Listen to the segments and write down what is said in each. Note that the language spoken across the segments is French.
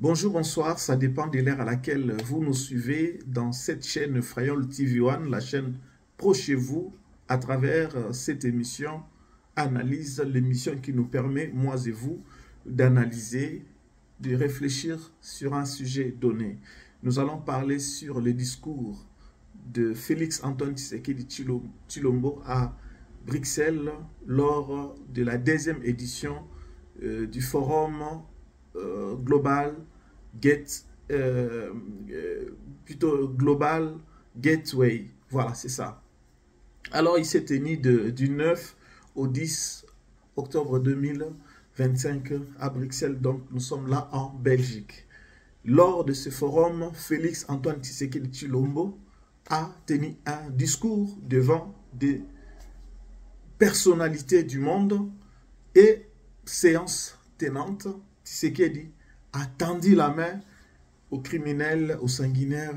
Bonjour, bonsoir, ça dépend de l'ère à laquelle vous nous suivez dans cette chaîne Frayol TV One, la chaîne pro chez vous, à travers cette émission Analyse, l'émission qui nous permet, moi et vous, d'analyser, de réfléchir sur un sujet donné. Nous allons parler sur le discours de Félix Antoine Tshisekedi Tshilombo à Bruxelles lors de la deuxième édition du forum Global Global Gateway. Voilà, c'est ça. Alors, il s'est tenu du 9 au 10 octobre 2025 à Bruxelles. Donc, nous sommes là en Belgique. Lors de ce forum, Félix Antoine Tshisekedi Tshilombo a tenu un discours devant des personnalités du monde et séance tenante, Tshisekedi a tendu la main au criminel, au sanguinaire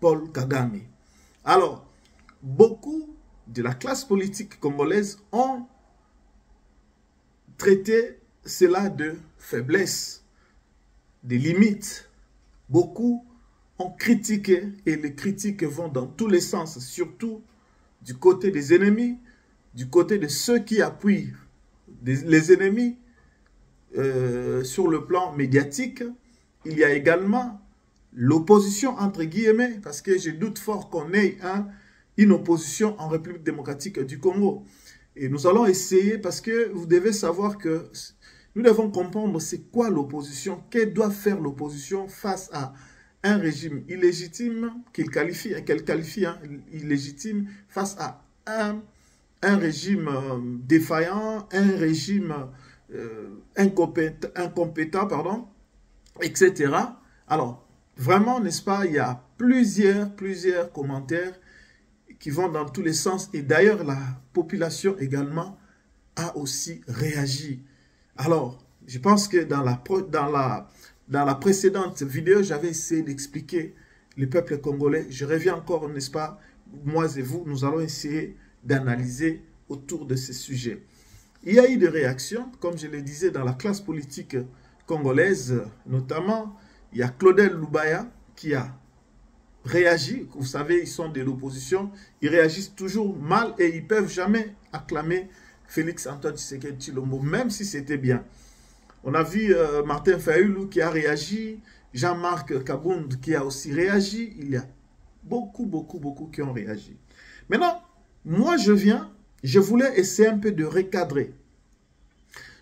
Paul Kagame. Alors, beaucoup de la classe politique congolaise ont traité cela de faiblesse, de limites. Beaucoup ont critiqué et les critiques vont dans tous les sens, surtout du côté des ennemis, du côté de ceux qui appuient les ennemis. Sur le plan médiatique, il y a également l'opposition entre guillemets, parce que je doute fort qu'on ait une opposition en République démocratique du Congo. Et nous allons essayer, parce que vous devez savoir que nous devons comprendre c'est quoi l'opposition, qu'elle doit faire l'opposition face à un régime illégitime qu'elle qualifie illégitime, face à un régime défaillant, un régime incompétent, pardon, etc. Alors, vraiment, n'est-ce pas, il y a plusieurs commentaires qui vont dans tous les sens. Et d'ailleurs, la population également a aussi réagi. Alors, je pense que dans la précédente vidéo, j'avais essayé d'expliquer le peuple congolais. Je reviens encore, n'est-ce pas, moi et vous, nous allons essayer d'analyser autour de ce sujet. Il y a eu des réactions, comme je le disais, dans la classe politique congolaise, notamment, il y a Claudel Lubaya qui a réagi. Vous savez, ils sont de l'opposition, ils réagissent toujours mal et ils ne peuvent jamais acclamer Félix Antoine Tshisekedi Tshilombo, même si c'était bien. On a vu Martin Fayulu qui a réagi, Jean-Marc Kabound qui a aussi réagi. Il y a beaucoup qui ont réagi. Maintenant, moi je voulais essayer un peu de recadrer.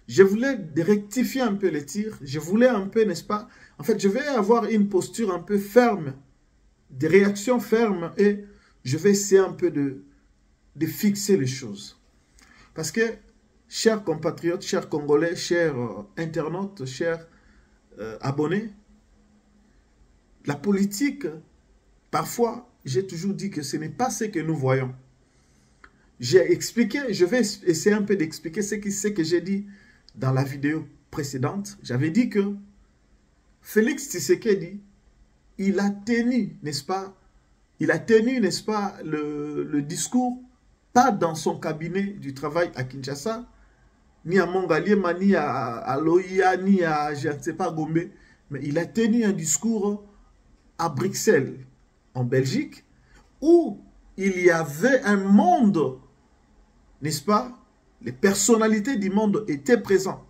Je voulais rectifier un peu les tirs. Je voulais un peu, n'est-ce pas? En fait, je vais avoir une posture un peu ferme, des réactions fermes et je vais essayer un peu de fixer les choses. Parce que, chers compatriotes, chers Congolais, chers internautes, chers abonnés, la politique, parfois, j'ai toujours dit que ce n'est pas ce que nous voyons. J'ai expliqué, je vais essayer un peu d'expliquer ce que j'ai dit dans la vidéo précédente. J'avais dit que Félix Tshisekedi, il a tenu, n'est-ce pas, le discours, pas dans son cabinet du travail à Kinshasa, ni à Mongaliema, ni à Loïa, ni à, je ne sais pas, Gombe, mais il a tenu un discours à Bruxelles, en Belgique, où il y avait un monde, n'est-ce pas? Les personnalités du monde étaient présentes.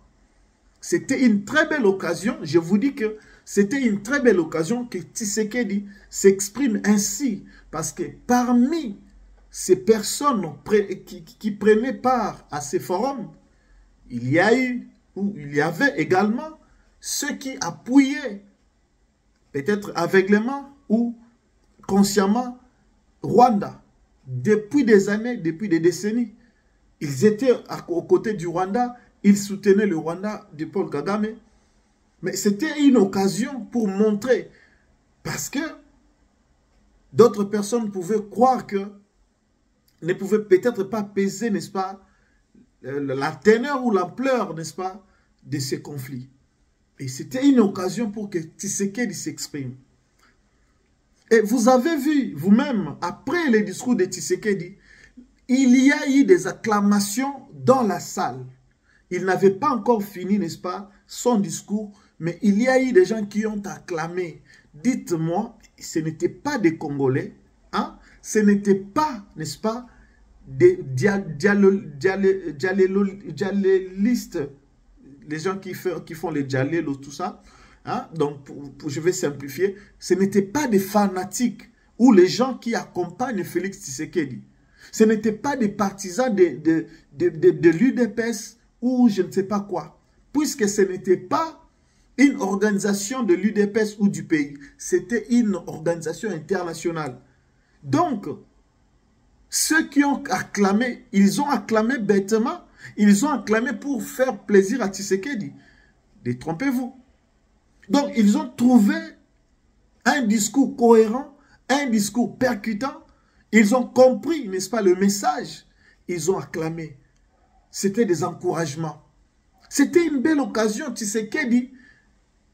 C'était une très belle occasion. Je vous dis que c'était une très belle occasion que Tshisekedi s'exprime ainsi. Parce que parmi ces personnes qui prenaient part à ces forums, il y avait également ceux qui appuyaient, peut-être aveuglément ou consciemment, Rwanda. Depuis des années, depuis des décennies. Ils étaient aux côtés du Rwanda, ils soutenaient le Rwanda de Paul Kagame. Mais c'était une occasion pour montrer, parce que d'autres personnes pouvaient croire que, ne pouvaient peut-être pas peser, n'est-ce pas, la teneur ou l'ampleur, n'est-ce pas, de ces conflits. Et c'était une occasion pour que Tshisekedi s'exprime. Et vous avez vu, vous-même, après les discours de Tshisekedi, il y a eu des acclamations dans la salle. Il n'avait pas encore fini, n'est-ce pas, son discours, Mais il y a eu des gens qui ont acclamé. Dites-moi, ce n'étaient pas des Congolais, hein? Ce n'étaient pas, n'est-ce pas, des dialélistes, les gens qui font les dialélos, tout ça. Hein? Donc, je vais simplifier. Ce n'étaient pas des fanatiques ou les gens qui accompagnent Félix Tshisekedi. Ce n'étaient pas des partisans de l'UDPS ou je ne sais pas quoi. Puisque ce n'était pas une organisation de l'UDPS ou du pays. C'était une organisation internationale. Donc, ceux qui ont acclamé, ils ont acclamé bêtement. Ils ont acclamé pour faire plaisir à Tshisekedi. Détrompez-vous. Donc, ils ont trouvé un discours cohérent, un discours percutant. Ils ont compris, n'est-ce pas, le message. Ils ont acclamé. C'était des encouragements. C'était une belle occasion, Tshisekedi,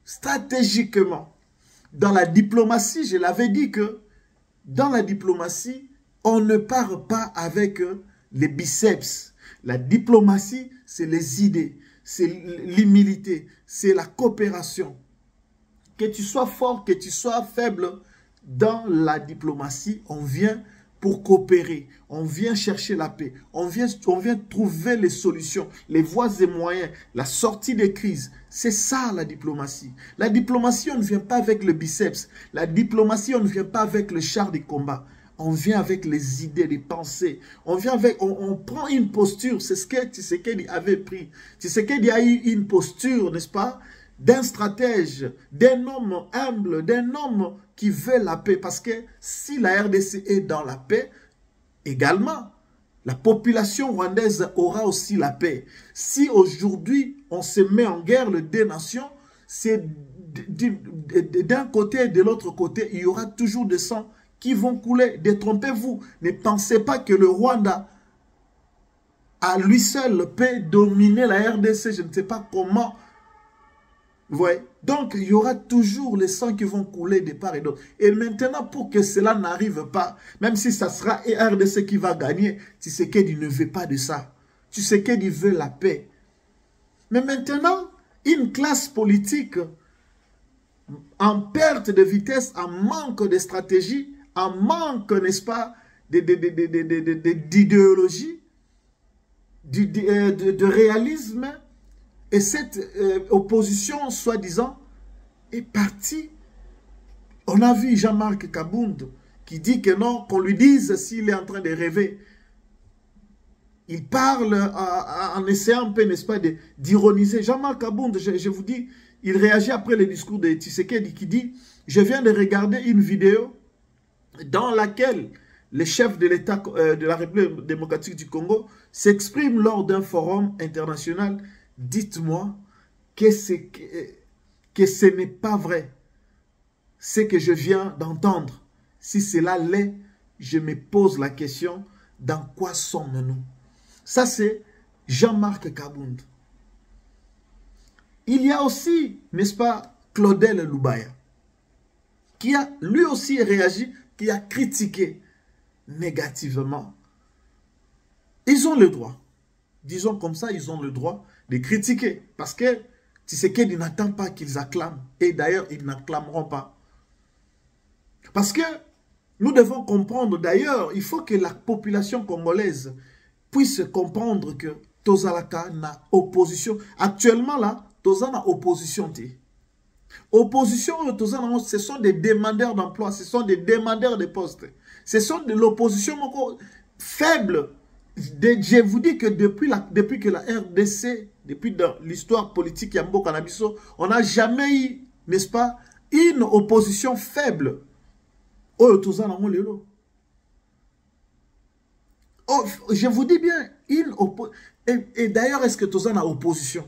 stratégiquement. Dans la diplomatie, je l'avais dit que dans la diplomatie, on ne part pas avec les biceps. La diplomatie, c'est les idées, c'est l'humilité, c'est la coopération. Que tu sois fort, que tu sois faible, dans la diplomatie, on vient pour coopérer, on vient chercher la paix, on vient trouver les solutions, les voies et moyens, la sortie des crises. C'est ça la diplomatie. La diplomatie, on ne vient pas avec le biceps. La diplomatie, on ne vient pas avec le char de combat. On vient avec les idées, les pensées. On vient avec, on prend une posture. C'est ce que Tshisekedi avait pris. Tshisekedi a eu une posture, n'est-ce pas, d'un stratège, d'un homme humble, d'un homme qui veut la paix. Parce que si la RDC est dans la paix, également, la population rwandaise aura aussi la paix. Si aujourd'hui, on se met en guerre, les deux nations, c'est d'un côté et de l'autre côté, il y aura toujours des sangs qui vont couler. Détrompez-vous. Ne pensez pas que le Rwanda, à lui seul, peut dominer la RDC. Je ne sais pas comment. Vous voyez? Donc, il y aura toujours les sangs qui vont couler de part et d'autre. Et maintenant, pour que cela n'arrive pas, même si ça sera RDC qui va gagner, Tshisekedi ne veut pas de ça. Tshisekedi veut la paix. Mais maintenant, une classe politique en perte de vitesse, en manque de stratégie, en manque, n'est-ce pas, d'idéologie, de réalisme, et cette opposition, soi-disant, est partie. On a vu Jean-Marc Kabound qui dit que non, qu'on lui dise s'il est en train de rêver. Il parle en essayant un peu, n'est-ce pas, d'ironiser. Jean-Marc Kabound, je vous dis, il réagit après le discours de Tshisekedi qui dit « Je viens de regarder une vidéo dans laquelle le chef de l'État de la République démocratique du Congo s'exprime lors d'un forum international. Dites-moi que ce n'est pas vrai. Ce que je viens d'entendre, si cela l'est, je me pose la question, dans quoi sommes-nous » Ça, c'est Jean-Marc Kabound. Il y a aussi, n'est-ce pas, Claudel Loubaya, qui a lui aussi réagi, qui a critiqué négativement. Ils ont le droit, disons comme ça, ils ont le droit de critiquer, parce que Tshisekedi n'attend pas qu'ils acclament, et d'ailleurs, ils n'acclameront pas. Parce que nous devons comprendre, d'ailleurs, il faut que la population congolaise puisse comprendre que Tozalaka n'a opposition. Actuellement, là, Toza n'a opposition. Opposition, ce sont des demandeurs d'emploi, ce sont des demandeurs de postes. Ce sont de l'opposition faible. Je vous dis que depuis que la RDC, depuis dans l'histoire politique Yambo Canabiso, on n'a jamais eu, n'est-ce pas, une opposition faible. Oh, Toza n'a pas. Oh, je vous dis bien, et d'ailleurs, est-ce que Toza a opposition?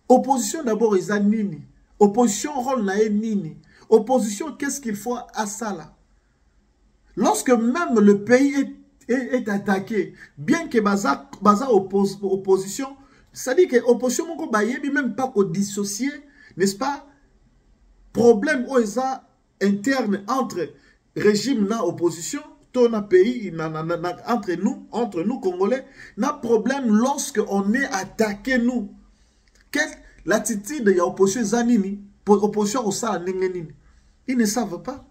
Opposition d'abord, ils ont nini. Opposition, rôle n'a nini. Opposition, qu'est-ce qu'il faut à ça là? Lorsque même le pays est attaqué, bien que Baza opposition, ça dit que l'opposition, même pas qu'on dissocier, n'est-ce pas? Problème interne entre régime et opposition, ton pays, entre nous Congolais, n'a problème lorsqu'on est attaqué nous. l'attitude de l'opposition Zanini, pour l'opposition au Sala Nengenini. Ils ne savent pas.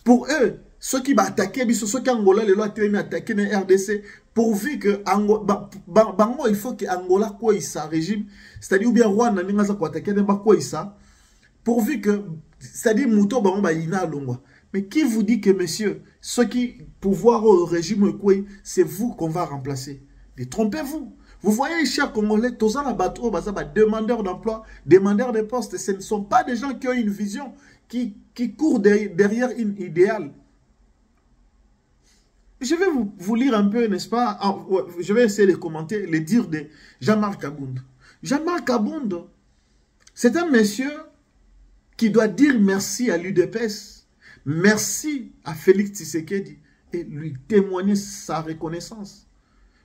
Pour eux, ceux qui vont attaquer, ceux qui Angola, les lois qui attaquer le RDC, pourvu que il faut que Angola quoi ça régime, c'est-à-dire ou bien Rwanda n'ingaza quoi attaquer n'importe quoi ça, pourvu que c'est-à-dire Mouto bango ba ina longwa. Mais qui vous dit que messieurs, ceux qui pouvoir au régime quoi, c'est vous qu'on va remplacer? Détrompez-vous. Vous voyez, chers Congolais, tous en bateau, demandeurs d'emploi, demandeurs de postes, ce ne sont pas des gens qui ont une vision, qui courent derrière une idéal. Je vais vous lire un peu, n'est-ce pas? Je vais essayer de commenter les dires de Jean-Marc Kabound. Jean-Marc Kabound, c'est un monsieur qui doit dire merci à l'UDPS, merci à Félix Tshisekedi et lui témoigner sa reconnaissance.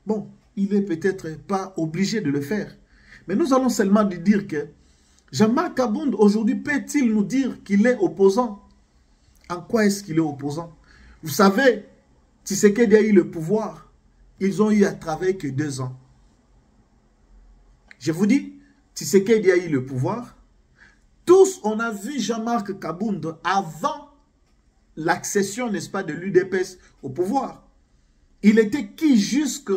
Bon, il n'est peut-être pas obligé de le faire. Mais nous allons seulement lui dire que Jean-Marc Kabound, aujourd'hui, peut-il nous dire qu'il est opposant? En quoi est-ce qu'il est opposant? Vous savez, Tshisekedi a eu le pouvoir. Ils ont eu à travailler que 2 ans. Je vous dis, Tshisekedi a eu le pouvoir. Tous, on a vu Jean-Marc Kabound avant l'accession, n'est-ce pas, de l'UDPS au pouvoir. Il était qui jusque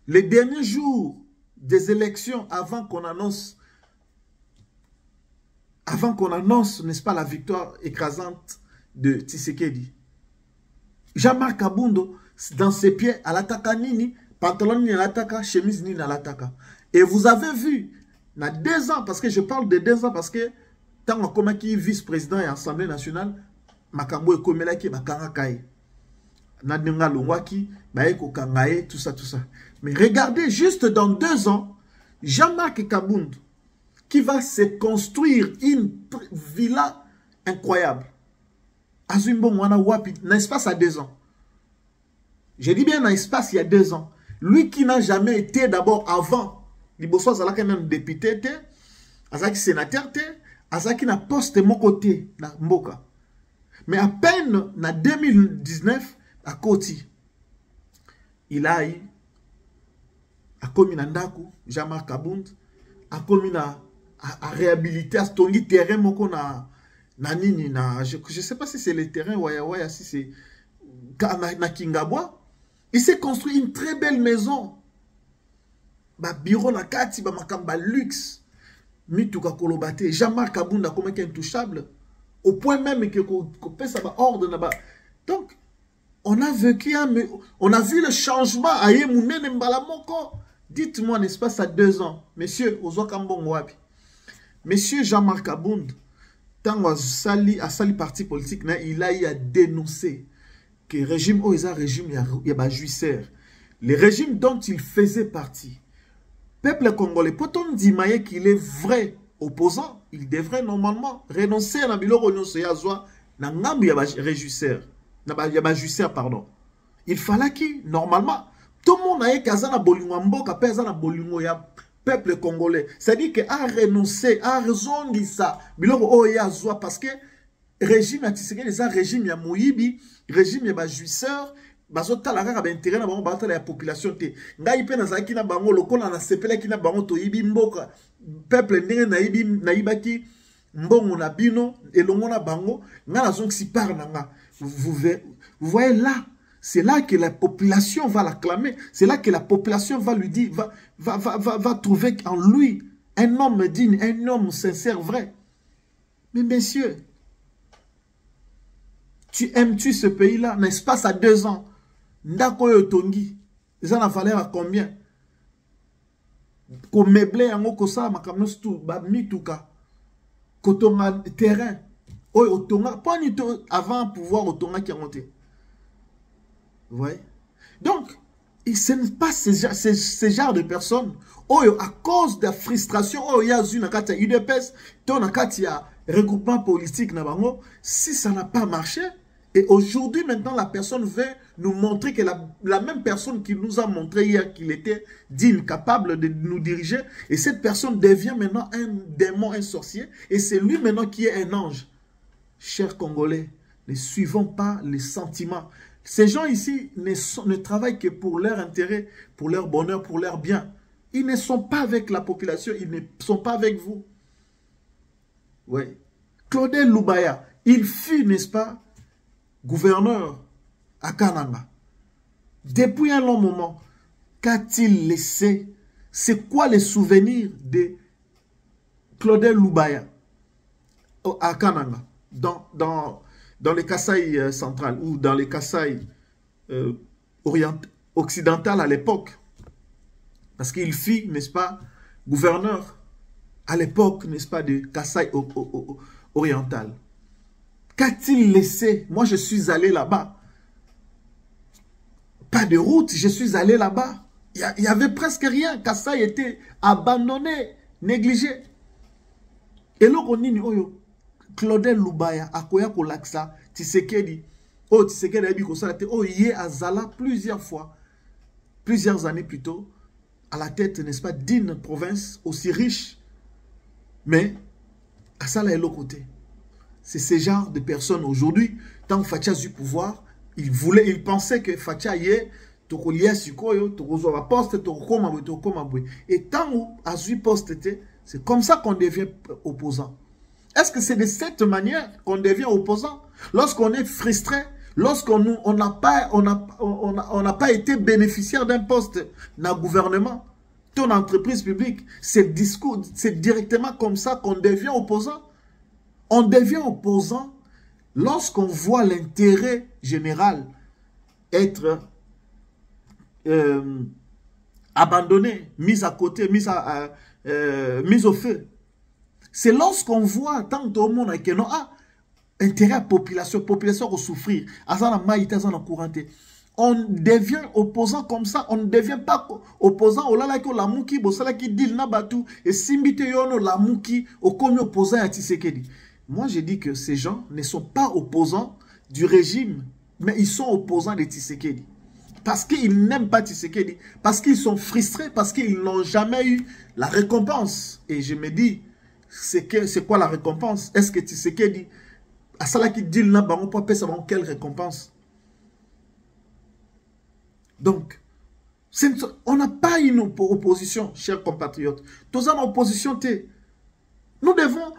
les derniers jours des élections avant qu'on annonce, n'est-ce pas, la victoire écrasante de Tshisekedi. Jean-Marc Kabound, dans ses pieds, à l'attaque nini, pantalon ni à l'attaque, chemise ni à l'attaque. Et vous avez vu, il y a 2 ans, parce que je parle de 2 ans, parce que tant qu'on est vice-président et Assemblée nationale, Makambo et Komela qui Makanga Kaye. Nadinga Longwaki, Baeko Kangaye, tout ça, tout ça. Mais regardez, juste dans 2 ans, Jean-Marc Kabound, qui va se construire une villa incroyable. Azumbo Mwana Wapi, dans l'espace à 2 ans. Je dis bien dans l'espace il y a 2 ans. Lui qui n'a jamais été d'abord avant, Liboso Azalaki même député, Azaki sénateur, Azaki n'a poste mon côté, na Mboka. Mais à peine en 2019, à Koti, il a eu, à Kominandaku, Jean-Marc Kabound, à Komina, à réhabiliter, à stongi terrain, moko na nini, na, je ne sais pas si c'est le terrain, waya, si c'est na Kingabwa. Il s'est construit une très belle maison. Ba bureau na kati, ba makamba luxe. Mituka kolobate. Jean-Marc Kabound a comme intouchable. Au point même que ça va ordre là-bas. Donc, on a vécu, on a vu le changement. Aye mounene mbalamoko. Dites-moi, n'est-ce pas, ça 2 ans. Monsieur, Ozokambon Wabi. Monsieur Jean-Marc Kabound, tant a sali parti politique, il a eu à dénoncer que le régime, régime, il y a jouisseur. Le régime dont il faisait partie. Peuple congolais, peut-on dire qu'il est vrai opposant, il devrait normalement renoncer à la biloko nyonso ya zwa na ngambu ya régisseur, ya jouisseur, pardon. Il fallait que, normalement, tout le monde a kazana bolingo mboka, pezana bolingo ya peuple congolais. C'est-à-dire que a renoncer, a raison de ça, biloko o ya zwa, parce que régime a tissé les régime ya moyibi, régime ya jouisseur, bazota la kaka ba intérêt na bango batala ya population te. Ngai pe nazaki na bango lokola na sepela ki na bango to yibi mboka. Peuple ndenge na yibaki mbongo na bino elongo na bango nga na zonki si par na nga. Vous voyez là, c'est là que la population va l'acclamer, c'est là que la population va lui dire, va trouver en lui un homme digne, un homme sincère, vrai. Mais messieurs, aimes-tu ce pays-là? N'est-ce pas, ça 2 ans? Ndako yo tongi, ça na valeur à combien? Ko meublé yango ko sa makamnos tout ba mituka. Ko tonga terrain. Oyo otonga pas ni avant pouvoir otonga ki monter. Vous voyez? Donc, ce n'est pas ce genre de personnes. Oyo à cause de la frustration, oyo ya zu na kati ya UDPS, to na kati ya regroupement politique na bango, si ça n'a pas marché. Et aujourd'hui, maintenant, la personne veut nous montrer que la même personne qui nous a montré hier qu'il était digne, capable de nous diriger, et cette personne devient maintenant un démon, un sorcier, et c'est lui maintenant qui est un ange. Chers Congolais, ne suivons pas les sentiments. Ces gens ici ne travaillent que pour leur intérêt, pour leur bonheur, pour leur bien. Ils ne sont pas avec la population, ils ne sont pas avec vous. Oui. Claudel Lubaya, il fut, n'est-ce pas, gouverneur à Kananga. Depuis un long moment, qu'a-t-il laissé? C'est quoi les souvenirs de Claudel Lubaya à Kananga, dans les Kasaï centrales ou dans les Kasaï occidentales à l'époque? Parce qu'il fut, n'est-ce pas, gouverneur à l'époque, n'est-ce pas, de Kasaï oriental. Qu'a-t-il laissé? Moi, je suis allé là-bas. Pas de route, je suis allé là-bas. Il n'y avait presque rien. Kasaï était abandonné, négligé. Et là, on dit, Claudel Lubaya, Akoya Kolaksa, Tshisekedi, Tshisekedi a dit que ça a été, yé Azala plusieurs fois, plusieurs années plus tôt, à la tête, n'est-ce pas, d'une province aussi riche. Mais, à ça, là, est l'autre côté. C'est ce genre de personnes aujourd'hui, tant que Fatia a du pouvoir, il pensait que Fatia y est, et tant que Azu poste, c'est comme ça qu'on devient opposant. Est-ce que c'est de cette manière qu'on devient opposant? Lorsqu'on est frustré, lorsqu'on n'a pas été bénéficiaire d'un poste dans le gouvernement, ton entreprise publique, c'est directement comme ça qu'on devient opposant. On devient opposant lorsqu'on voit l'intérêt général être abandonné, mis à côté, mis au feu. C'est lorsqu'on voit tant de monde qui non intérêt à la population va souffrir. On devient opposant comme ça, on ne devient pas opposant au lala qui la mouki bosala qui dit na batu et simbite yono la mouki au comme opposant à Tshisekedi. Moi je dis que ces gens ne sont pas opposants du régime, mais ils sont opposants de Tshisekedi. Parce qu'ils n'aiment pas Tshisekedi, parce qu'ils sont frustrés, parce qu'ils n'ont jamais eu la récompense. Et je me dis, c'est quoi la récompense? Est-ce que Tshisekedi, à ça là qui dit na bango pas ça bango quelle récompense? Donc, on n'a pas une opposition, chers compatriotes. Tous en opposition, nous devons,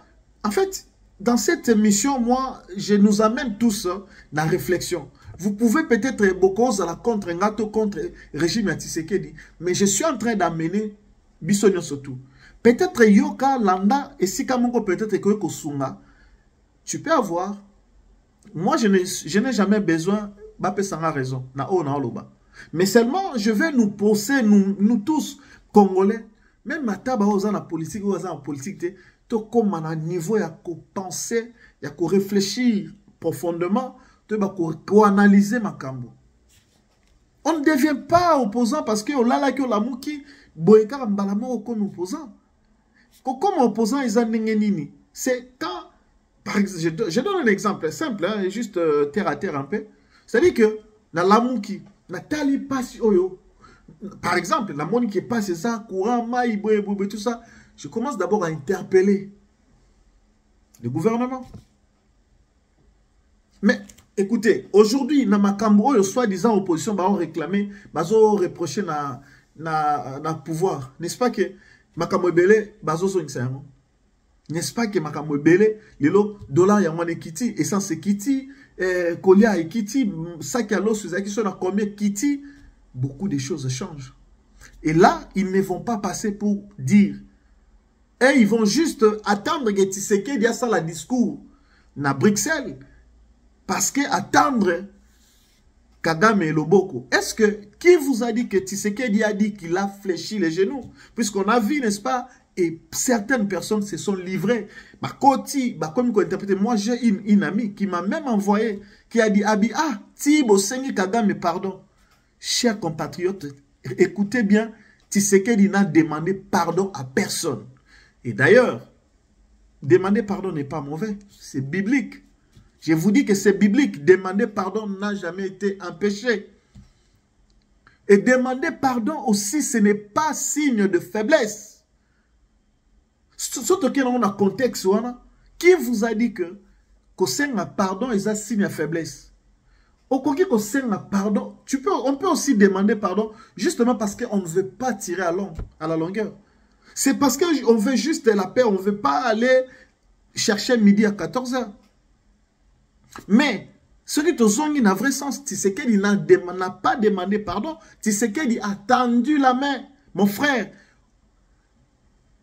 en fait, dans cette émission, moi, je nous amène tous dans la réflexion. Vous pouvez peut-être beaucoup à la contre le régime Tshisekedi, mais je suis en train d'amener Bissonio surtout. Peut-être Yoka, Landa et Sikamongo peut-être que Sunga. Tu peux avoir. Moi, je n'ai jamais besoin, Bapé Sanga raison, na o na oloba. Mais seulement, je vais nous poser, nous tous, Congolais, même Mataba, dans la politique, tout comme à un niveau, il y a qu'à penser, il y a qu'à réfléchir profondément, il y a qu'à analyser ma cambo. On ne devient pas opposant parce que là, la mouki, boyka, mbalamo, comme opposant. Comme opposant, ils ont nini. C'est quand, par exemple, je donne un exemple simple, hein, juste terre à terre un peu. C'est-à-dire que, dans la mouki, Nathalie passe oyo. Par exemple, la monnaie qui passe ça, courant, maï, tout ça. Je commence d'abord à interpeller le gouvernement. Mais écoutez, aujourd'hui, dans ma Cambro, soi-disant opposition, bah on réclamé, bah on reproché na pouvoir. N'est-ce pas que ma Cambro-Belé, bah on sont exercés. N'est-ce pas que ma Cambro-Belé, les dollars y'a moins kiti, essence kiti, Kolia et Kiti, Sakalo, Suzaki, sont combien Kiti, beaucoup de choses changent. Et là, ils ne vont pas passer pour dire. Et ils vont juste attendre que Tshisekedi a ça la discours à Bruxelles. Parce que attendre Kagame et Loboko. Est-ce que, qui vous a dit que Tshisekedi a dit qu'il a fléchi les genoux? Puisqu'on a vu, n'est-ce pas? Et certaines personnes se sont livrées. Comme moi, j'ai une amie qui m'a même envoyé, qui a dit, Tibo Sengi Kagame, pardon. Chers compatriotes, écoutez bien, Tshisekedi n'a demandé pardon à personne. Et d'ailleurs, demander pardon n'est pas mauvais, c'est biblique. Je vous dis que c'est biblique. Demander pardon n'a jamais été un péché. Et demander pardon aussi, ce n'est pas signe de faiblesse. Surtout qu'il y a un contexte, qui vous a dit que un pardon est un signe de faiblesse? Au contraire, pardon, on peut aussi demander pardon justement parce qu'on ne veut pas tirer à la longueur. C'est parce qu'on veut juste la paix, on ne veut pas aller cherchait midi à 14 h. Mais, ce qui te zongi n'a vrai sens, Tshisekedi n'a pas demandé pardon, Tshisekedi a tendu la main. Mon frère,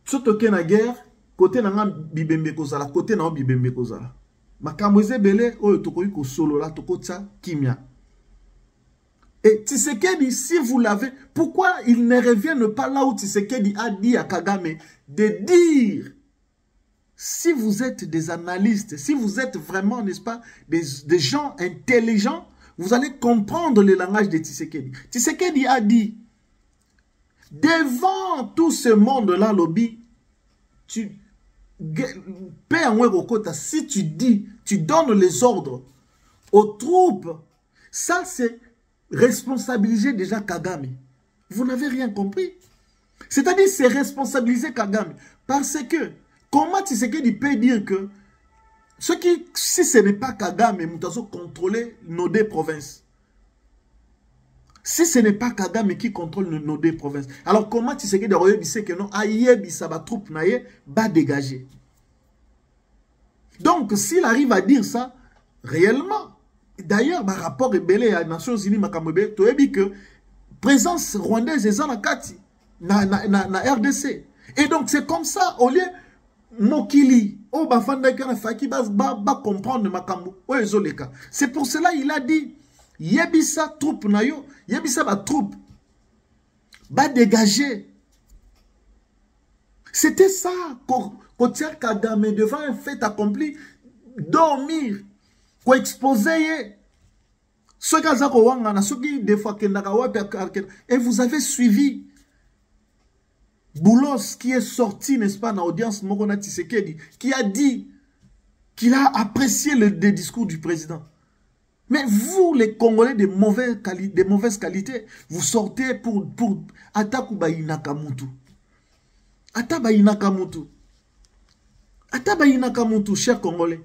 surtout qu'il y a une guerre, côté n'a bibembe kozala, côté n'a bibembe kozala. Makamweze bele, oyo tokoyi ko solo la, toko tsa kimia. Et Tshisekedi, si vous l'avez, pourquoi il ne revient pas là où Tshisekedi a dit à Kagame de dire, si vous êtes des analystes, si vous êtes vraiment, n'est-ce pas, des gens intelligents, vous allez comprendre le langage de Tshisekedi. Tshisekedi a dit, devant tout ce monde-là, lobby, si tu dis, tu donnes les ordres aux troupes, ça c'est responsabiliser déjà Kagame. Vous n'avez rien compris. C'est-à-dire c'est responsabiliser Kagame. Parce que, comment Tshisekedi peut dire que si ce n'est pas Kagame, nous avons contrôlé nos deux provinces. Si ce n'est pas Kagame qui contrôle nos deux provinces, alors comment Tshisekedi dit que non, aïebi ça va troupe naïe, va dégager. Donc, s'il arrive à dire ça, réellement, d'ailleurs, par rapport à les Nations Unies, tu as dit que présence rwandaise est dans la RDC. Et donc, c'est comme ça, au lieu Mokili, oh, va comprendre Makambo, c'est pour cela qu'il a dit, Yebisa troupe nayo, Yebisa ba troupe, va dégager. C'était ça, qu'on tient Kagame devant un fait accompli, dormir. Quoi exposer et vous avez suivi Boulos qui est sorti, n'est-ce pas, dans l'audience Morona Tshisekedi, qui a dit qu'il a apprécié le discours du président. Mais vous, les Congolais de mauvaise qualité, vous sortez pour Atakubayi Nakamutu. Atabayi Nakamutu. Atabayi Nakamutu, chers Congolais.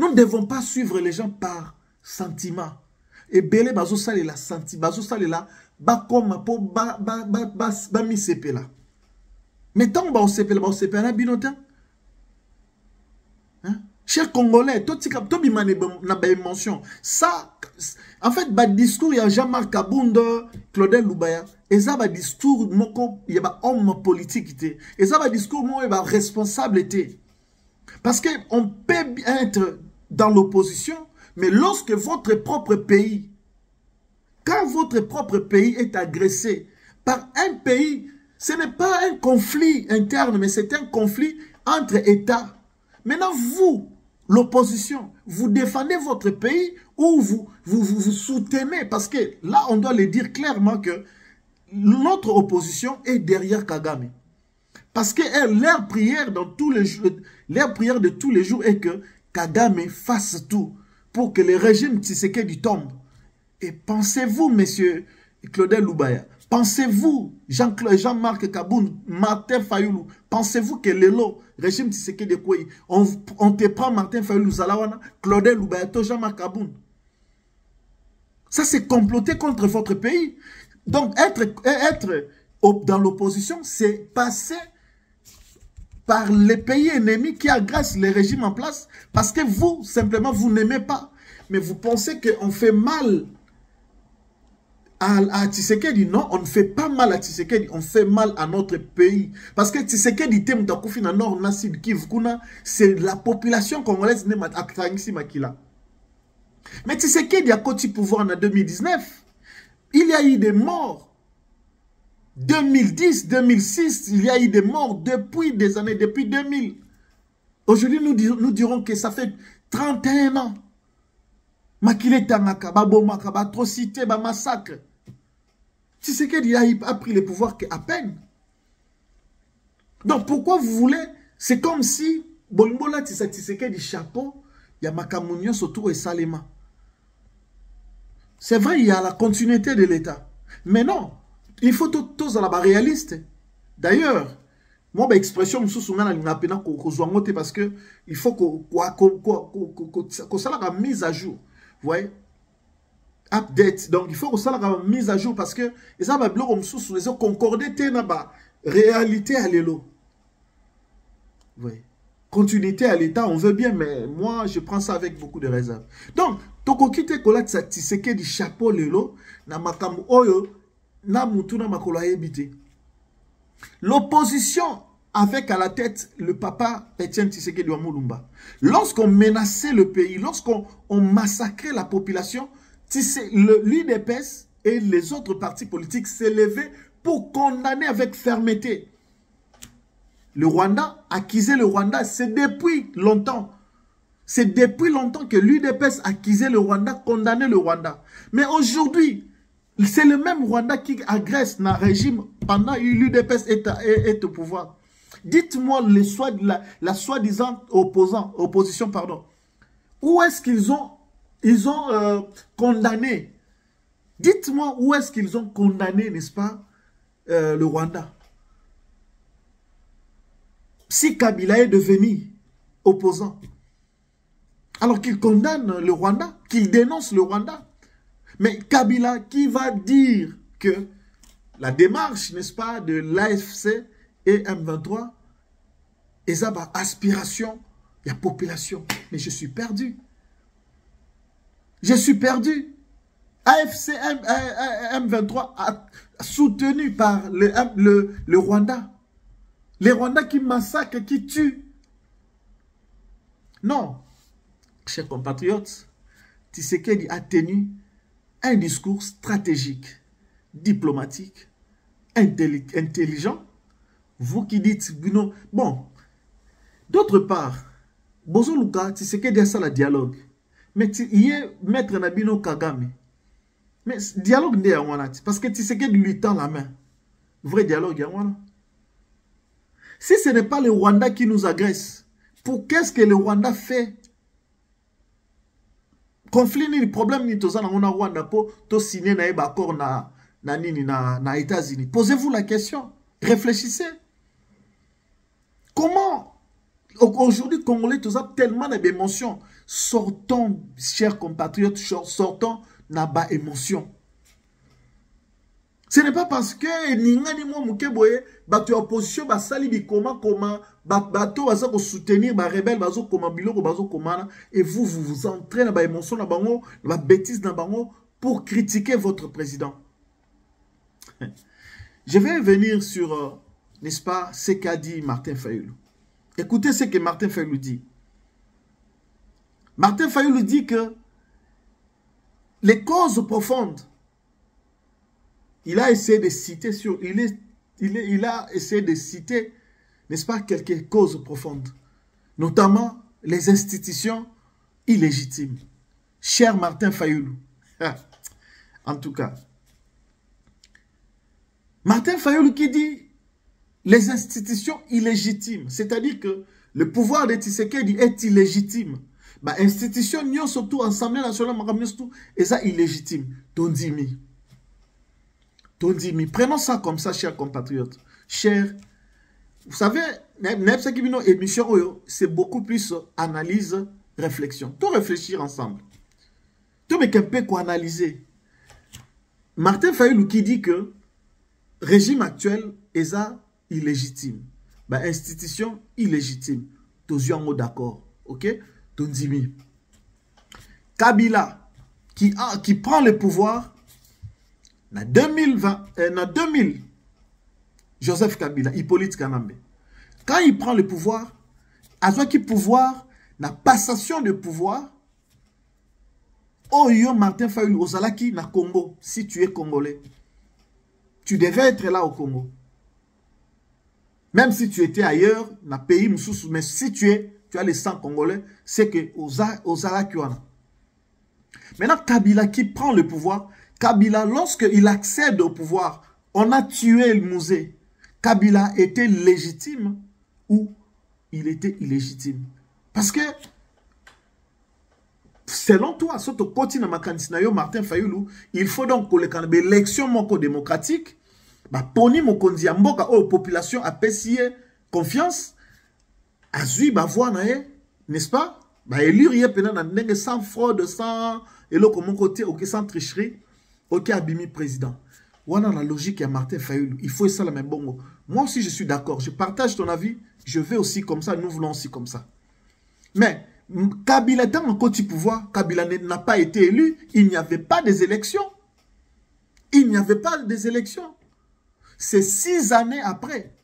Nous ne devons pas suivre les gens par sentiment. Et belé bazo sale la senti, bazo sale la ba koma po ba mi sepe la. Mais tant ba sepe la binotan. Hein? Chers Congolais, to bimane na ba émotion. Ça, en fait, ba discours ya Jean-Marc Kabunda, Claudel Lubaya, et ça ba discours moko ya ba homme politique té. Et ça ba discours mo ya ba responsabilité. Parce que on peut être dans l'opposition, mais lorsque votre propre pays, quand votre propre pays est agressé par un pays, ce n'est pas un conflit interne, mais c'est un conflit entre États. Maintenant, vous, l'opposition, vous défendez votre pays ou vous soutenez, parce que là, on doit le dire clairement que notre opposition est derrière Kagame. Parce que leur prière dans tous les jours, leur prière de tous les jours est que Kagame fasse tout pour que le régime Tshisekedi tombe. Et pensez-vous, monsieur Claudel Lubaya, pensez-vous, Jean-Marc Kaboun, Martin Fayoulou, pensez-vous que le régime Tshisekedi on te prend Martin Fayoulou, Zalawana, Claudel Lubaya, Jean-Marc Kaboun. Ça, c'est comploter contre votre pays. Donc, être dans l'opposition, c'est passer par les pays ennemis qui agressent les régimes en place parce que vous, simplement, vous n'aimez pas. Mais vous pensez qu'on fait mal à Tshisekedi. Non, on ne fait pas mal à Tshisekedi, on fait mal à notre pays. Parce que Tshisekedi, c'est la population congolaise. Mais Tshisekedi a côté pouvoir en 2019. Il y a eu des morts. 2010, 2006, il y a eu des morts depuis des années, depuis 2000. Aujourd'hui, nous dirons que ça fait 31 ans. Makile Tangaka, Babomaka, atrocité, massacre. Tshisekedi a pris le pouvoir qu'à peine. Donc pourquoi vous voulez, c'est comme si, Bolmola Tshisekedi chapeau, il y a Makamounion surtout et Salema. C'est vrai, il y a la continuité de l'État. Mais non. Il faut tous à la réaliste. D'ailleurs, moi, l'expression parce que il faut qu'on soit la mise à jour. Vous voyez? Update. Donc, il faut qu'on soit la mise à jour parce que les gens concordé la réalité à l'élo. Vous voyez? continuité à l'État, on veut bien, mais moi, je prends ça avec beaucoup de réserve. Donc, Tokokite Kolatsa Tshisekedi chapeau lelo, na makambo oyo, na mutu na makolo ayebite. L'opposition avec à la tête le papa Etienne Tshisekedi Wamulumba. Lorsqu'on menaçait le pays, lorsqu'on massacrait la population, l'UDPS et les autres partis politiques s'élevaient pour condamner avec fermeté. Le Rwanda, accuser le Rwanda, c'est depuis longtemps. C'est depuis longtemps que l'UDPS accusait le Rwanda, condamnait le Rwanda. Mais aujourd'hui, c'est le même Rwanda qui agresse le régime pendant que l'UDPS est au pouvoir. Dites-moi la soi-disant opposition, pardon. Où est-ce qu'ils ont condamné? Dites-moi où est-ce qu'ils ont condamné, n'est-ce pas, le Rwanda? Si Kabila est devenu opposant, alors qu'il condamne le Rwanda, qu'il dénonce le Rwanda. Mais Kabila qui va dire que la démarche, n'est-ce pas, de l'AFC et M23, et ça va aspiration, il y a population. Mais je suis perdu. Je suis perdu. AFC M23 soutenu par le Rwanda. Les Rwandais qui massacrent, qui tuent. Non. Chers compatriotes, Tshisekedi a tenu un discours stratégique, diplomatique, intelligent. Vous qui dites, bon, d'autre part, Bozo Luka, Tshisekedi a ça le dialogue. Mais il y a maître Nabino Kagame. Mais dialogue n'est pas là. Parce que Tshisekedi lui tend la main. Vrai dialogue, il y a là. Si ce n'est pas le Rwanda qui nous agresse, pour qu'est-ce que le Rwanda fait? Conflit ni problème ni toza na Rwanda pour to signer na accord na États-Unis. Posez-vous la question, réfléchissez. Comment aujourd'hui Congolais toza tellement d'émotions, sortons chers compatriotes, sortons na ba émotion. Ce n'est pas parce que Ningani mo mukeboye bato opposition ba sali bi comment bato baza ko soutenir ba rebelle bazo comment biloko bazo komana et vous entrez dans ba émotion na bango ba bêtise na bango pour critiquer votre président. Je vais venir sur n'est-ce pas ce qu'a dit Martin Fayulu. Écoutez ce que Martin Fayulu dit. Martin Fayulu dit que les causes profondes, il a essayé de citer il a essayé de citer, n'est-ce pas, quelques causes profondes, notamment les institutions illégitimes. Cher Martin Fayulu, en tout cas, Martin Fayulu qui dit les institutions illégitimes, c'est-à-dire que le pouvoir de Tshisekedi est illégitime. Bah, institution n'y surtout Assemblée nationale, et ça illégitime. Tondimi. Prenons ça comme ça, chers compatriotes. Chers, vous savez, émission, c'est beaucoup plus analyse, réflexion. Tout réfléchir ensemble. Tout mais qu'un peu quoi analyser. Martin Fayulu qui dit que régime actuel est ça illégitime. Bah, institution illégitime. Tous en d'accord. Ok? Tondimi. Kabila qui prend le pouvoir. En 2000, Joseph Kabila, Hippolyte Kanambe, quand il prend le pouvoir, à ce qui pouvoir, la passation de pouvoir, Oyo Martin Fayulu, Ozalaki, na Congo, si tu es congolais, tu devais être là au Congo. Même si tu étais ailleurs, dans le pays, mais si tu as le sang congolais, c'est que Ozalaki. Maintenant, Kabila qui prend le pouvoir, Kabila, lorsqu'il accède au pouvoir, on a tué le musée. Kabila était légitime ou il était illégitime? Parce que, selon toi, sur ton côté, Martin Fayulu, il faut donc que l'élection démocratique, poni mokonzi ya mboka aux population apprécie confiance, azui voir n'est-ce pas? Élire sans fraude, sans et l'autre mon côté, sans tricherie. Ok, Abimi président. On a la logique à Martin Fayulu. Il faut ça la même bongo. Moi aussi, je suis d'accord. Je partage ton avis. Je vais aussi comme ça. Nous voulons aussi comme ça. Mais Kabila, tant en côté pouvoir, Kabila n'a pas été élu. Il n'y avait pas des élections. Il n'y avait pas des élections. C'est 6 années après.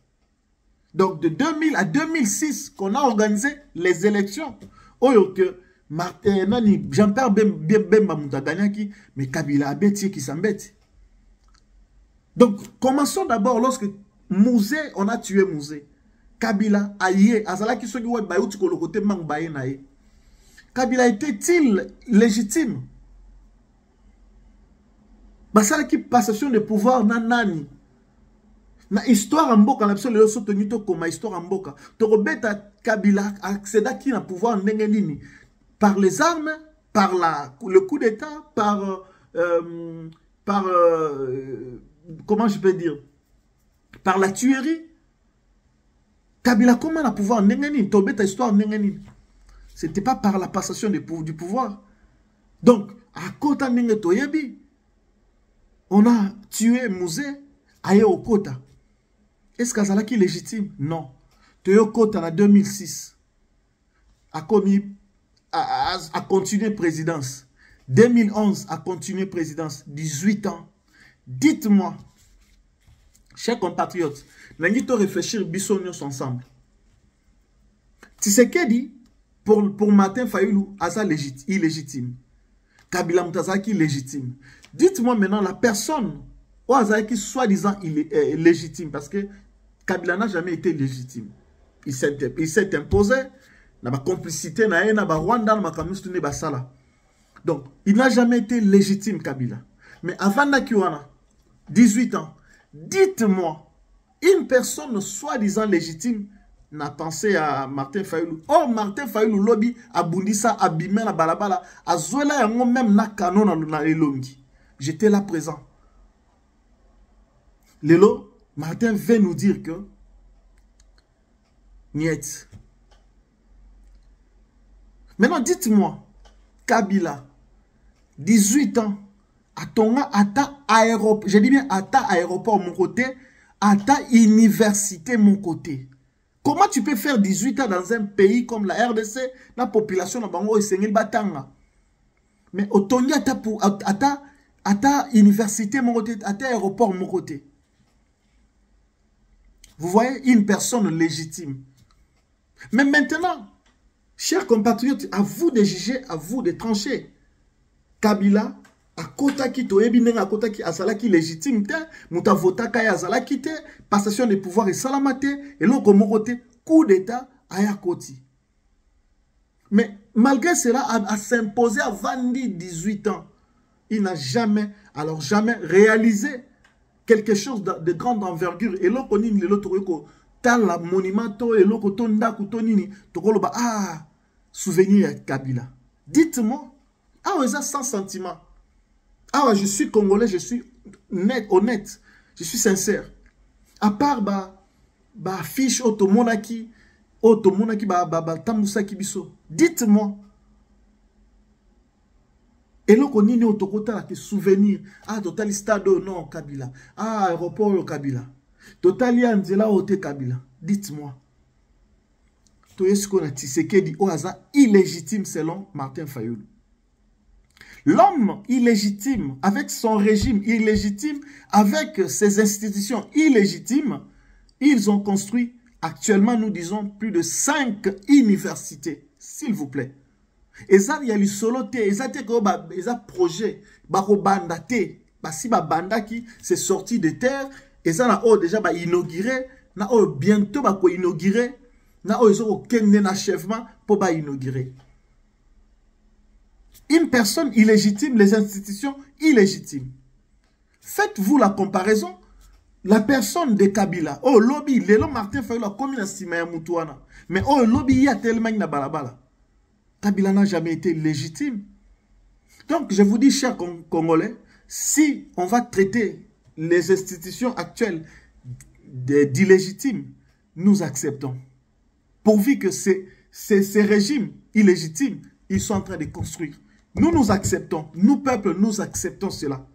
Donc de 2000 à 2006 qu'on a organisé les élections. Oyo que Jean-Pierre Bemba Moutaganyaki, mais Kabila a bêti qui s'embête. Donc commençons d'abord lorsque Mouzé, on a tué Mouzé. Kabila aïe, azala qui sogi wad bayou tiko le côté mang baye nae. Kabila était-il légitime? Basala qui passation de pouvoir nanani. Na histoire en boka, la personne le soutenu to comme histoire en boka. To beta Kabila accéda qui na pouvoir ndengenini par les armes, par le coup d'état, comment je peux dire, par la tuerie. Kabila comment na pouvoir ndengenini, to beta histoire ndengenini. C'était pas par la passation du pouvoir. Donc à Kota Nenge Toyebi, on a tué Mouzé aye au Kota. Est-ce qu'Azalaki est légitime? Non. Toyo Kota en 2006 a continué présidence. 2011 a continué présidence. 18 ans. Dites-moi, chers compatriotes, nous allons réfléchir bisognos ensemble. Tshisekedi, pour Martin Fayulu, Aza illégitime. Kabila Moutazaki légitime. Dites-moi maintenant la personne ou Azaki soi-disant légitime parce que Kabila n'a jamais été légitime. Il s'est imposé dans la complicité dans la Rwanda, dans la Basala. Donc, il n'a jamais été légitime, Kabila. Mais avant Nakiwana, 18 ans, dites-moi, une personne soi-disant légitime n'a pensé à Martin Fayulu. Oh, Martin Fayulu, lobby, a Bundisa, a Bimé, a Balabala, a Zola, même na canon dans l'Elongi. J'étais là présent. Lélo, Martin veut nous dire que Niet. Maintenant, dites-moi, Kabila, 18 ans, à Tonga, à ta aéroport, je dis bien à ta aéroport, mon côté, à ta université, mon côté. Comment tu peux faire 18 ans dans un pays comme la RDC, la population n'a pas enseigné le batanga. Mais au Tonga, à ta université, mon côté, à ta aéroport, mon côté. Vous voyez, une personne légitime. Mais maintenant, chers compatriotes, à vous de juger, à vous de trancher. Kabila, à kota ki toyebi à kota ki azala ki légitime te, muta vota kaya azala ki te, passation de pouvoir et salamate, et l'autre côté, coup d'état aya koti. Mais malgré cela, à s'imposer à Vandi 18 ans, il n'a jamais, alors jamais réalisé quelque chose de grande envergure. Et l'autre nini l'autre tal monument et l'autre tonda kutonini tokoloba ah souvenir à Kabila. Dites-moi, ah ouais, ça sans sentiment. Ah ouais, je suis congolais, je suis honnête, je suis sincère. À part ba fiche otomonaki ba tamusa kibiso. Dites-moi. Et là, on a autocollant des souvenirs. Ah, total stade non Kabila. Ah, aéroport Kabila. Total Anzela Ote Kabila. Dites-moi. Tout ce qu'on a Tshisekedi au hasard illégitime selon Martin Fayulu. L'homme illégitime avec son régime illégitime, avec ses institutions illégitimes, ils ont construit actuellement, nous disons, plus de 5 universités. S'il vous plaît. Et ça, il y a le solo te, et ça, il y a projet, banda te, si banda qui s'est sorti de terre, et ça, là, déjà, inauguré, na bientôt, inauguré, na ils ont aucun achèvement pour inaugurer. Une personne illégitime, les institutions illégitimes. Faites-vous la comparaison. La personne de Kabila, oh, lobby, Lélo Martin Fayulu, comme il a estimé à Moutouana, mais oh, lobby, il y a tellement de balabala. Kabila n'a jamais été légitime. Donc, je vous dis, chers Congolais, si on va traiter les institutions actuelles d'illégitimes, nous acceptons. Pourvu que ces régimes illégitimes, ils sont en train de construire. Nous acceptons. Nous, peuple, nous acceptons cela.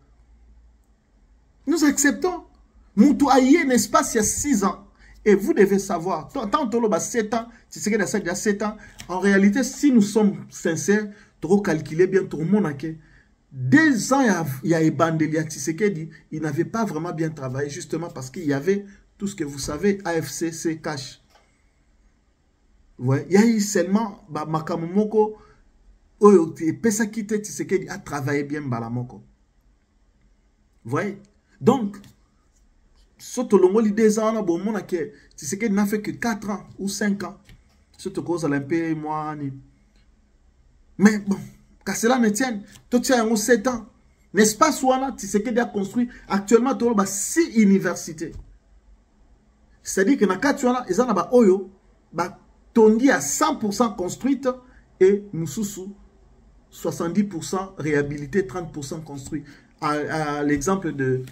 Nous acceptons. Moutou Aïe, n'est-ce pas, il y a 6 ans. Et vous devez savoir, tant que tu 7 ans, tu sais que ça déjà 7 ans. En réalité, si nous sommes sincères, trop calculé bien tout le monde a que 2 ans, il y a Ebandelia Tshisekedi, il n'avait pas vraiment bien travaillé, justement parce qu'il y avait tout ce que vous savez, AFCC cash. Ouais, il y a eu seulement Makamomoko, Pesakite Tshisekedi a travaillé bien Balamoko. Vous voyez? Donc, surtout le 2 ans, Tshisekedi n'a fait que 4 ans ou 5 ans. Surtout cause à l'impe, moi, mais bon, qu'à cela ne tienne, toi tu as 7 ans. N'est-ce pas, Souana, Tshisekedi a construit actuellement 6 universités. C'est-à-dire que dans le cas de Souana, ils ont Oyo, tondi à 100% construite et Moussoussou, 70% réhabilité, 30% construit. À l'exemple de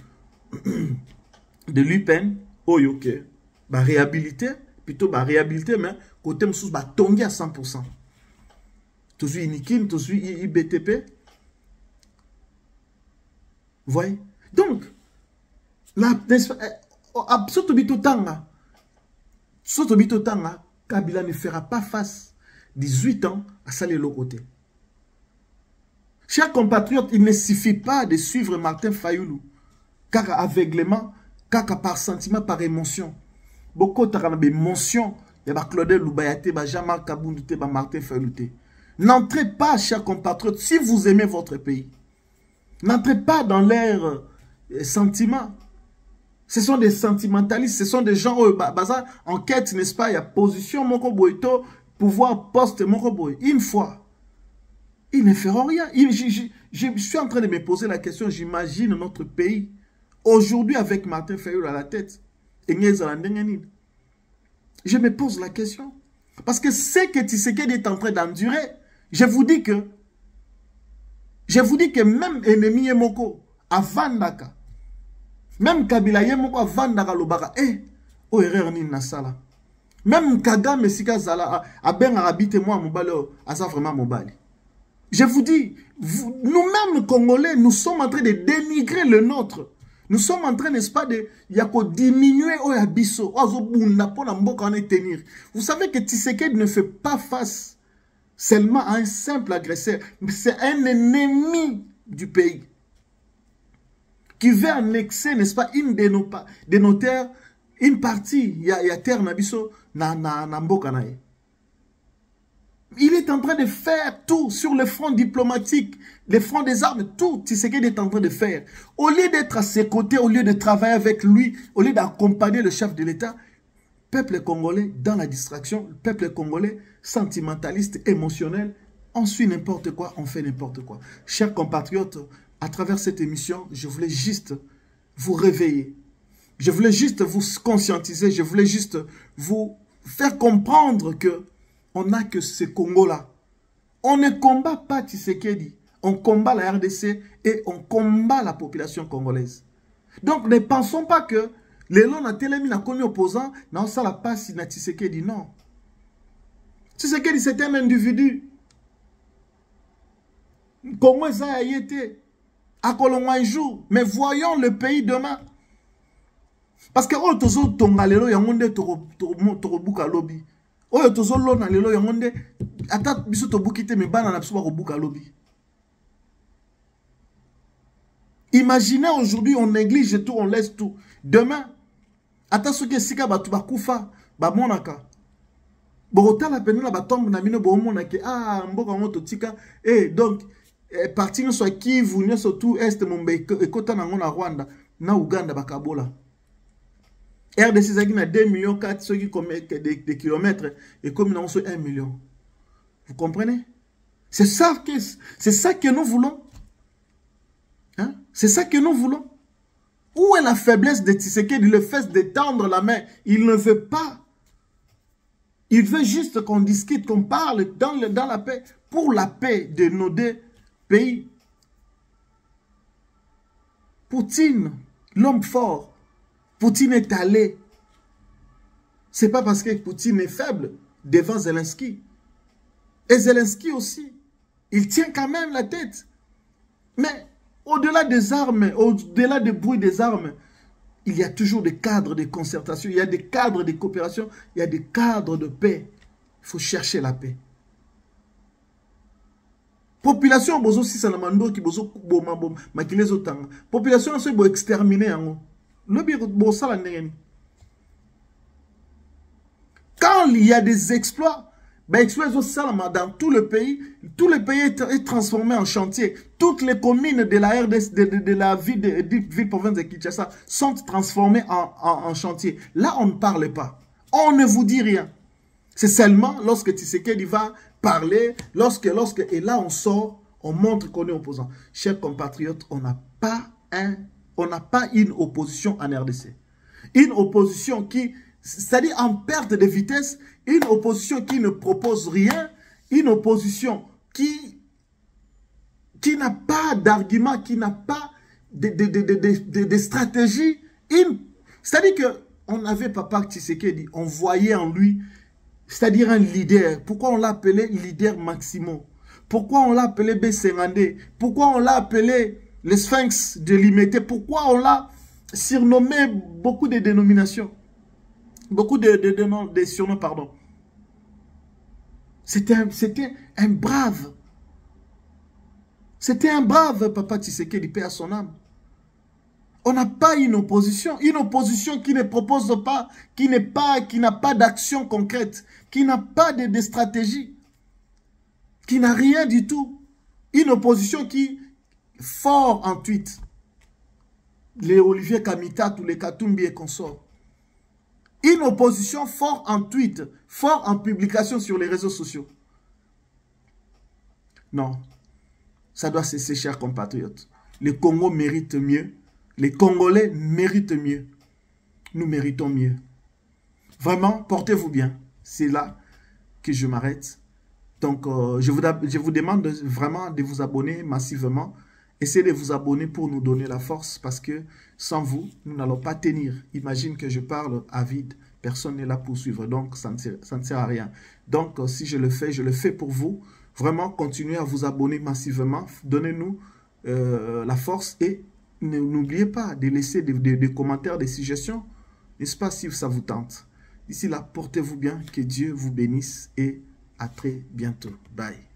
l'UPEN, Oyo, que réhabilité, plutôt réhabilité, mais côté Moussoussou, tondi à 100%. Toujours Inikin, toujours IBTP. Vous voyez? Donc, surtout Bitotanga, Kabila ne fera pas face 18 ans à ça de l'autre côté. Chers compatriotes, il ne suffit pas de suivre Martin Fayoulou, car aveuglément, car par sentiment, par émotion. Beaucoup d'émotions, il y a Claudel Loubayate, Jean-Marc Kaboundouté, Martin Fayoulou. N'entrez pas, chers compatriotes, si vous aimez votre pays. N'entrez pas dans leurs sentiments. Ce sont des sentimentalistes, ce sont des gens en quête, n'est-ce pas, il y a position, Mokoboito, pouvoir, poste, Mokoboy. Une fois, ils ne feront rien. Je suis en train de me poser la question, j'imagine notre pays, aujourd'hui avec Martin Fayoulou à la tête, je me pose la question. Parce que ce que Tshisekedi est en train d'endurer, je vous dis que même ennemi Yemoko, à Vandaka, même Kabila Yemoko, à Vandaka Lobaka, oh erreur ni nasala. Même Kagame Sika Zala, à Ben Arabite moi, Mobali, à ça vraiment Mobali. Je vous dis, nous-mêmes Congolais, nous sommes en train de dénigrer le nôtre. Nous sommes en train, n'est-ce pas, de diminuer Oyabiso, tenir. Vous savez que Tshisekedi ne fait pas face seulement à un simple agresseur, mais c'est un ennemi du pays qui veut annexer, n'est-ce pas, une de nos terres, une partie, il y a terre Nabiso, Nambokanae. Il est en train de faire tout sur le front diplomatique, le front des armes, tout Tshisekedi est en train de faire. Au lieu d'être à ses côtés, au lieu de travailler avec lui, au lieu d'accompagner le chef de l'État, peuple congolais dans la distraction, peuple congolais sentimentaliste, émotionnel, on suit n'importe quoi, on fait n'importe quoi. Chers compatriotes, à travers cette émission, je voulais juste vous réveiller. Je voulais juste vous conscientiser, je voulais juste vous faire comprendre que on n'a que ce Congo-là. On ne combat pas Tshisekedi. On combat la RDC et on combat la population congolaise. Donc ne pensons pas que les gens ont télé n'a connu opposant, non, ça la passe, na Tshisekedi, non. Tshisekedi, c'est un individu. Comment ça a été? À Colombo un jour. Mais voyons le pays demain. Parce que oh, tozo tongalelo yangonde torobuka lobby. Oh, tozo lona lelo yangonde ata biso tobukite me bana na biso ba kobuka lobby. Imaginez aujourd'hui, on néglige tout, on laisse tout. Demain, ata soki sika batu bakufa ba monaka. Borota la peine la batombe na mino bo monake mboka moto tika donc parti no soit Kivu no soit tout est Mombe ekota na ngona Rwanda na Uganda bakabola. RDC zaki na 2 millions 4 ceux qui combien de kilomètres et comme nous sommes 1 million. Vous comprenez? C'est ça que nous voulons. Hein? C'est ça que nous voulons. Où est la faiblesse de Tshisekedi? Le fait de tendre la main, il ne veut pas. Il veut juste qu'on discute, qu'on parle dans la paix, pour la paix de nos deux pays. Poutine, l'homme fort, Poutine est allé. C'est pas parce que Poutine est faible devant Zelensky. Et Zelensky aussi, il tient quand même la tête. Mais Au-delà des armes, au-delà des bruits des armes, il y a toujours des cadres de concertation, il y a des cadres de coopération, il y a des cadres de paix. Il faut chercher la paix. Population bozo si ça namando ki bozo boma bom makilezo tanga. Population so bo exterminer yango. Lobi bo sala ndengeni. Quand il y a des exploits, ben exploits dans tout le pays est transformé en chantier. Toutes les communes de la RDC, de la ville province de Kinshasa sont transformées en chantier. Là, on ne parle pas. On ne vous dit rien. C'est seulement lorsque Tshisekedi va parler, et là on sort, on montre qu'on est opposant. Chers compatriotes, on n'a pas une opposition en RDC. Une opposition qui, c'est-à-dire en perte de vitesse, une opposition qui ne propose rien, une opposition qui n'a pas d'argument, qui n'a pas de stratégie. C'est-à-dire qu'on avait Papa Tshisekedi, on voyait en lui, c'est-à-dire un leader. Pourquoi on l'a appelé leader Maximo? Pourquoi on l'a appelé Bessengandé? Pourquoi on l'a appelé le Sphinx de Limité? Pourquoi on l'a surnommé beaucoup de dénominations? Beaucoup de surnoms, pardon. C'était un brave. C'était un brave, Papa Tshisekedi, paix à son âme. On n'a pas une opposition qui ne propose pas, qui n'a pas d'action concrète, qui n'a pas de stratégie, qui n'a rien du tout. Une opposition qui, fort en tweet, les Olivier Kamita, tous les Katumbi et consorts. Une opposition fort en tweet, fort en publication sur les réseaux sociaux. Non, ça doit cesser, chers compatriotes. Le Congo mérite mieux. Les Congolais méritent mieux. Nous méritons mieux. Vraiment, portez-vous bien. C'est là que je m'arrête. Donc, je vous demande vraiment de vous abonner massivement. Essayez de vous abonner pour nous donner la force parce que sans vous, nous n'allons pas tenir. Imagine que je parle à vide. Personne n'est là pour suivre. Donc, ça ne sert à rien. Donc, si je le fais pour vous. Vraiment, continuez à vous abonner massivement. Donnez-nous la force et n'oubliez pas de laisser des commentaires, des suggestions, n'est-ce pas, si ça vous tente. D'ici là, portez-vous bien, que Dieu vous bénisse et à très bientôt. Bye.